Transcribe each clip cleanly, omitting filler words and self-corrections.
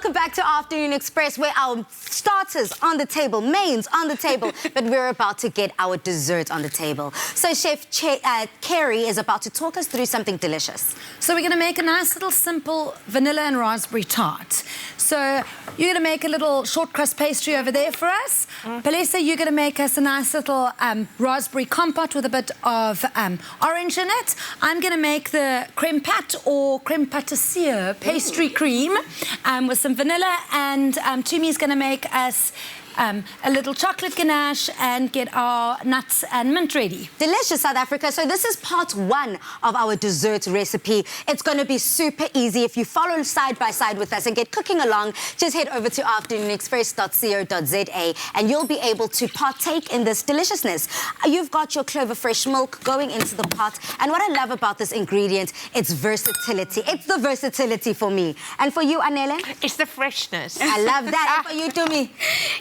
welcome back to Afternoon Express, where our starters on the table, mains on the table, but we're about to get our dessert on the table. So Chef Carrie is about to talk us through something delicious. So we're going to make a nice little simple vanilla and raspberry tart. So you're going to make a little short crust pastry over there for us. Palesa, you're going to make us a nice little raspberry compote with a bit of orange in it. I'm going to make the creme pat or creme pâtissier pastry cream with some vanilla, and Tumi's going to make us a little chocolate ganache and get our nuts and mint ready. Delicious, South Africa. So this is part one of our dessert recipe. It's going to be super easy. If you follow side by side with us and get cooking along, just head over to afternoonexpress.co.za and you'll be able to partake in this deliciousness. You've got your Clover Fresh milk going into the pot, and what I love about this ingredient, it's versatility. It's the versatility for me. And for you, Anele? It's the freshness. I love that. And for you, Tumi?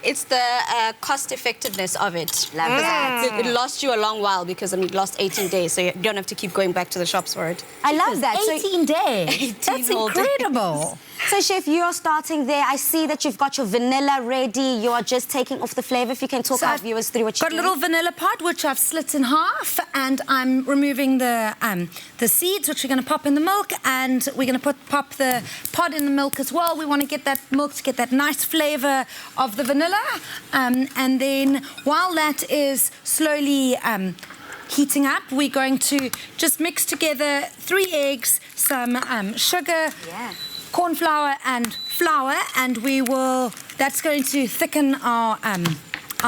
It's the cost effectiveness of it. Love that. It lasts you a long while because, I mean, it lasts 18 days, so you don't have to keep going back to the shops for it. I love that. 18 days. That's incredible. So, Chef, you're starting there. I see that you've got your vanilla ready. You are just taking off the flavour. If you can talk our viewers through what you're doing. Got a little vanilla pod, which I've slit in half, and I'm removing the seeds, which we're going to pop in the milk, and we're going to pop the pod in the milk as well. We want to get that milk to get that nice flavour of the vanilla. And then while that is slowly heating up, we're going to just mix together 3 eggs, some sugar, corn flour and flour, and that's going to thicken our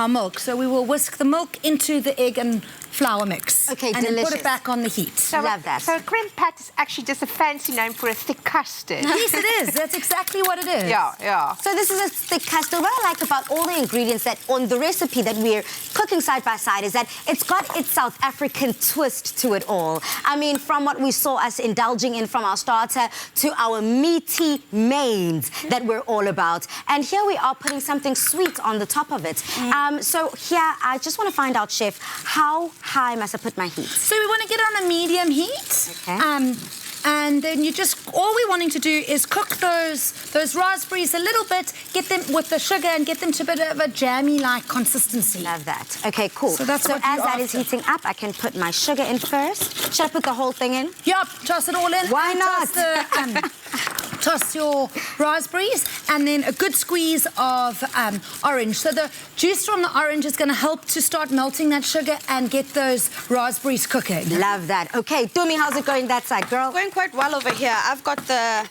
milk. So we will whisk the milk into the egg and flour mix. Okay, and delicious. then put it back on the heat. So, love that. So creme pat is actually just a fancy name for a thick custard. Yes, it is. That's exactly what it is. Yeah. So this is a thick custard. What I like about all the ingredients that on the recipe that we're cooking side by side is that it's got its South African twist to it all. I mean, from what we saw us indulging in from our starter to our meaty mains that we're all about. And here we are putting something sweet on the top of it. So here, I just want to find out, Chef, how high must I put my heat? So we want to get it on a medium heat. Okay. And then all we're wanting to do is cook those raspberries a little bit, get them with the sugar and get them to a bit of a jammy-like consistency. Love that. Okay, cool. So that's what as you're that is heating up, I can put my sugar in first. Should I put the whole thing in? Yep, toss it all in. Why not? Toss your raspberries, and then a good squeeze of orange. So the juice from the orange is going to help to start melting that sugar and get those raspberries cooking. Love that. Okay, Tumi, how's it going that side, girl? Going quite well over here. I've got the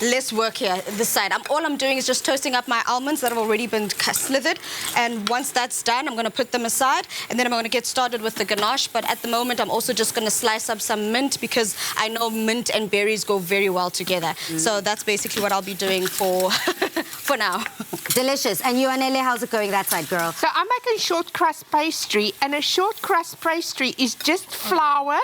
less work here, this side. All I'm doing is just toasting up my almonds that have already been slithered, and once that's done, I'm going to put them aside, and then I'm going to get started with the ganache. But at the moment, I'm also just going to slice up some mint, because I know mint and berries go very well together. So that's basically what I'll be doing for for now. Delicious. And you, Anele, how's it going that side, girl? So I'm making short crust pastry, and a short crust pastry is just flour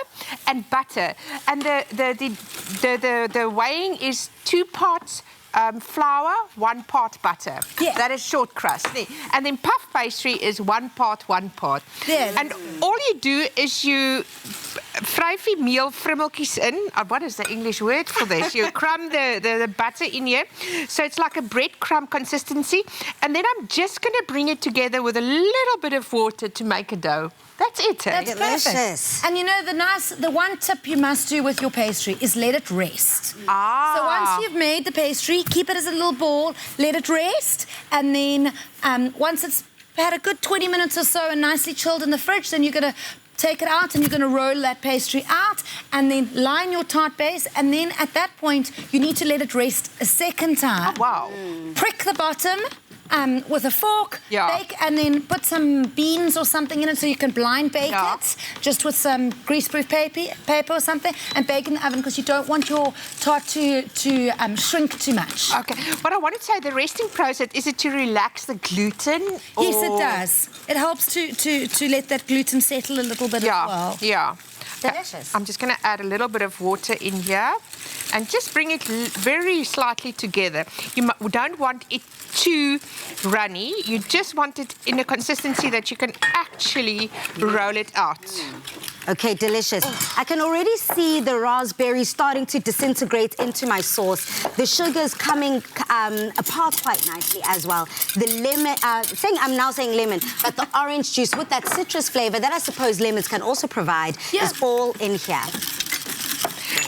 and butter, and the weighing is 2 parts flour, 1 part butter. Yeah. That is short crust. And then puff pastry is 1 part, 1 part. Yeah. And all you do is you vryfie meel frummeltjies in. What is the English word for this? You crumb the butter in here. So it's like a breadcrumb consistency. And then I'm just going to bring it together with a little bit of water to make a dough. That's it. That's Delicious. perfect. And you know, the one tip you must do with your pastry is let it rest. So once you've made the pastry, keep it as a little ball, let it rest, and then once it's had a good 20 minutes or so and nicely chilled in the fridge, then you're going to take it out and you're going to roll that pastry out and then line your tart base, and then at that point you need to let it rest a second time. Oh, wow. Prick the bottom with a fork, Yeah. bake, and then put some beans or something in it so you can blind bake it, just with some greaseproof paper or something, and bake in the oven, because you don't want your tart to shrink too much. Okay. But I want to say the resting process, is it to relax the gluten? Yes, it does. It helps to let that gluten settle a little bit as well. Yeah. Delicious. I'm just going to add a little bit of water in here. and just bring it very slightly together. You don't want it too runny. You just want it in a consistency that you can actually roll it out. Okay, delicious. I can already see the raspberries starting to disintegrate into my sauce. The sugar's coming apart quite nicely as well. The lemon, I'm now saying lemon, but the orange juice with that citrus flavor that I suppose lemons can also provide is all in here.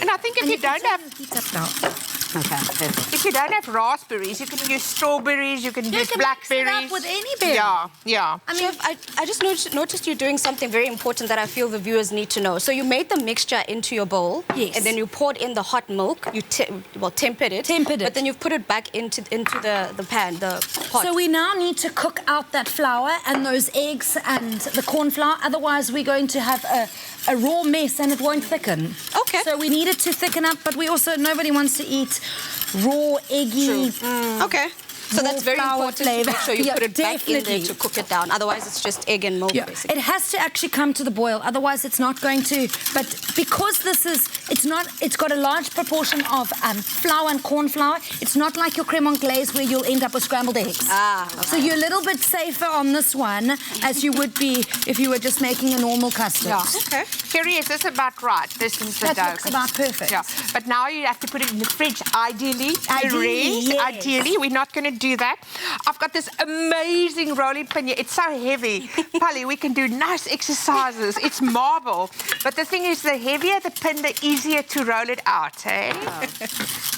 And I think if you don't have... Okay, perfect. If you don't have raspberries, you can use strawberries, you can use blackberries. Mix it up with any berry. Yeah. I mean, I just noticed you doing something very important that I feel the viewers need to know. So you made the mixture into your bowl. Yes. And then you poured in the hot milk. You tempered it. But then you've put it back into the pan, the pot. So we now need to cook out that flour and those eggs and the corn flour. Otherwise, we're going to have a raw mess and it won't thicken. Okay. So we need it to thicken up, but we also, nobody wants to eat raw, eggy. Okay. So that's very important to make sure you put it back in there to cook it down. Otherwise, it's just egg and milk, basically. It has to actually come to the boil. Otherwise, it's not going to. But because this is, it's got a large proportion of flour and corn flour. It's not like your creme anglaise where you'll end up with scrambled eggs. Okay. So you're a little bit safer on this one as you would be if you were just making a normal custard. Yeah. Okay. Kerry, is this about right? This is the dough. That looks about perfect. Yeah. But now you have to put it in the fridge, ideally. Yes. Ideally. We're not going to do that. I've got this amazing rolling pin here. It's so heavy. Polly, we can do nice exercises. It's marble. But the thing is, the heavier the pin, the easier to roll it out, eh?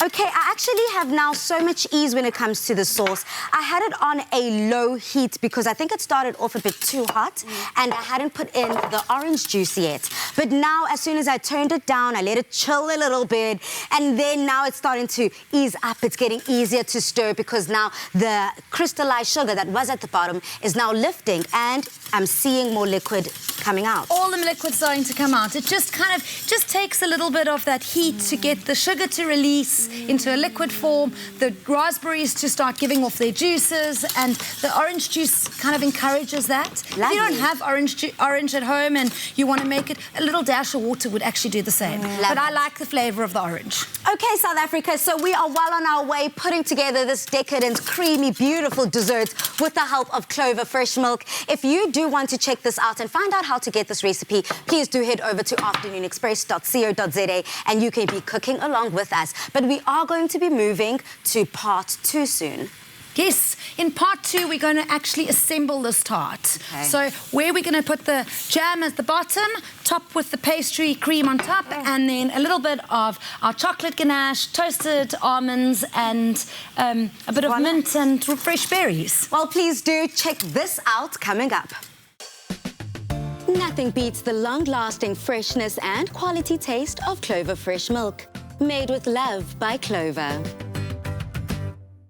Okay, I actually have now so much ease when it comes to the sauce. I had it on a low heat because I think it started off a bit too hot and I hadn't put in the orange juice yet. But now, as soon as I turned it down, I let it chill a little bit, and then now it's starting to ease up. It's getting easier to stir because now the crystallized sugar that was at the bottom is now lifting, and I'm seeing more liquid coming out. All the liquid's starting to come out. It just just takes a little bit of that heat to get the sugar to release into a liquid form, the raspberries to start giving off their juices, and the orange juice kind of encourages that. Lovely. If you don't have orange at home and you want to make it, a little dash of water would actually do the same. But I like the flavour of the orange. Okay, South Africa, so we are well on our way putting together this decadent, creamy, beautiful dessert with the help of Clover Fresh milk. If you do want to check this out and find out how to get this recipe, please do head over to afternoonexpress.co.za and you can be cooking along with us. But we are going to be moving to part 2 soon. Yes, in part 2, we're going to actually assemble this tart. Okay. So where we're going to put the jam at the bottom, top with the pastry cream on top, and then a little bit of our chocolate ganache, toasted almonds, and a bit of mint and fresh berries. Well, please do check this out coming up. Nothing beats the long-lasting freshness and quality taste of Clover Fresh milk. Made with love by Clover.